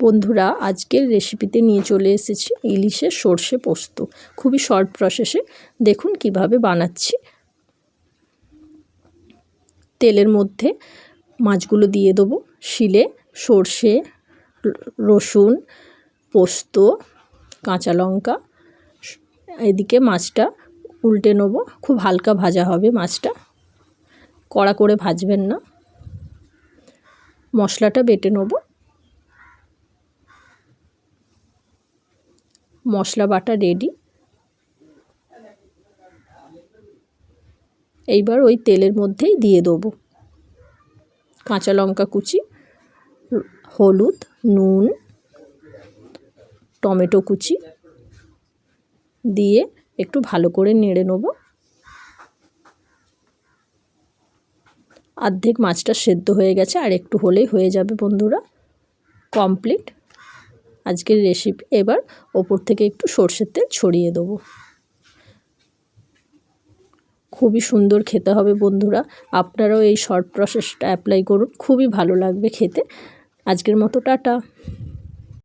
বন্ধুরা, আজকের রেসিপিতে নিয়ে চলে এসেছি ইলিশের সর্ষে পোস্ত। খুবই শর্ট প্রসেসে দেখুন কিভাবে বানাচ্ছি। তেলের মধ্যে মাছগুলো দিয়ে দেবো, শিলে সর্ষে, রসুন, পোস্ত, কাঁচা লঙ্কা। এদিকে মাছটা উল্টে নেব, খুব হালকা ভাজা হবে মাছটা, কড়া করে ভাজবেন না। মশলাটা বেটে নেব। মশলা বাটা রেডি। এইবার ওই তেলের মধ্যেই দিয়ে দেবো কাঁচা লঙ্কা কুচি, হলুদ, নুন, টমেটো কুচি দিয়ে একটু ভালো করে নেড়ে নেব। অর্ধেক মাছটা সেদ্ধ হয়ে গেছে, আর একটু হলেই হয়ে যাবে বন্ধুরা, কমপ্লিট আজকের রেসিপি। এবার ওপর থেকে একটু সর্ষের তেল ছড়িয়ে দেবো। খুবই সুন্দর খেতে হবে বন্ধুরা, আপনারাও এই শর্ট প্রসেসটা অ্যাপ্লাই করুন, খুবই ভালো লাগবে খেতে। আজকের মতো টাটা।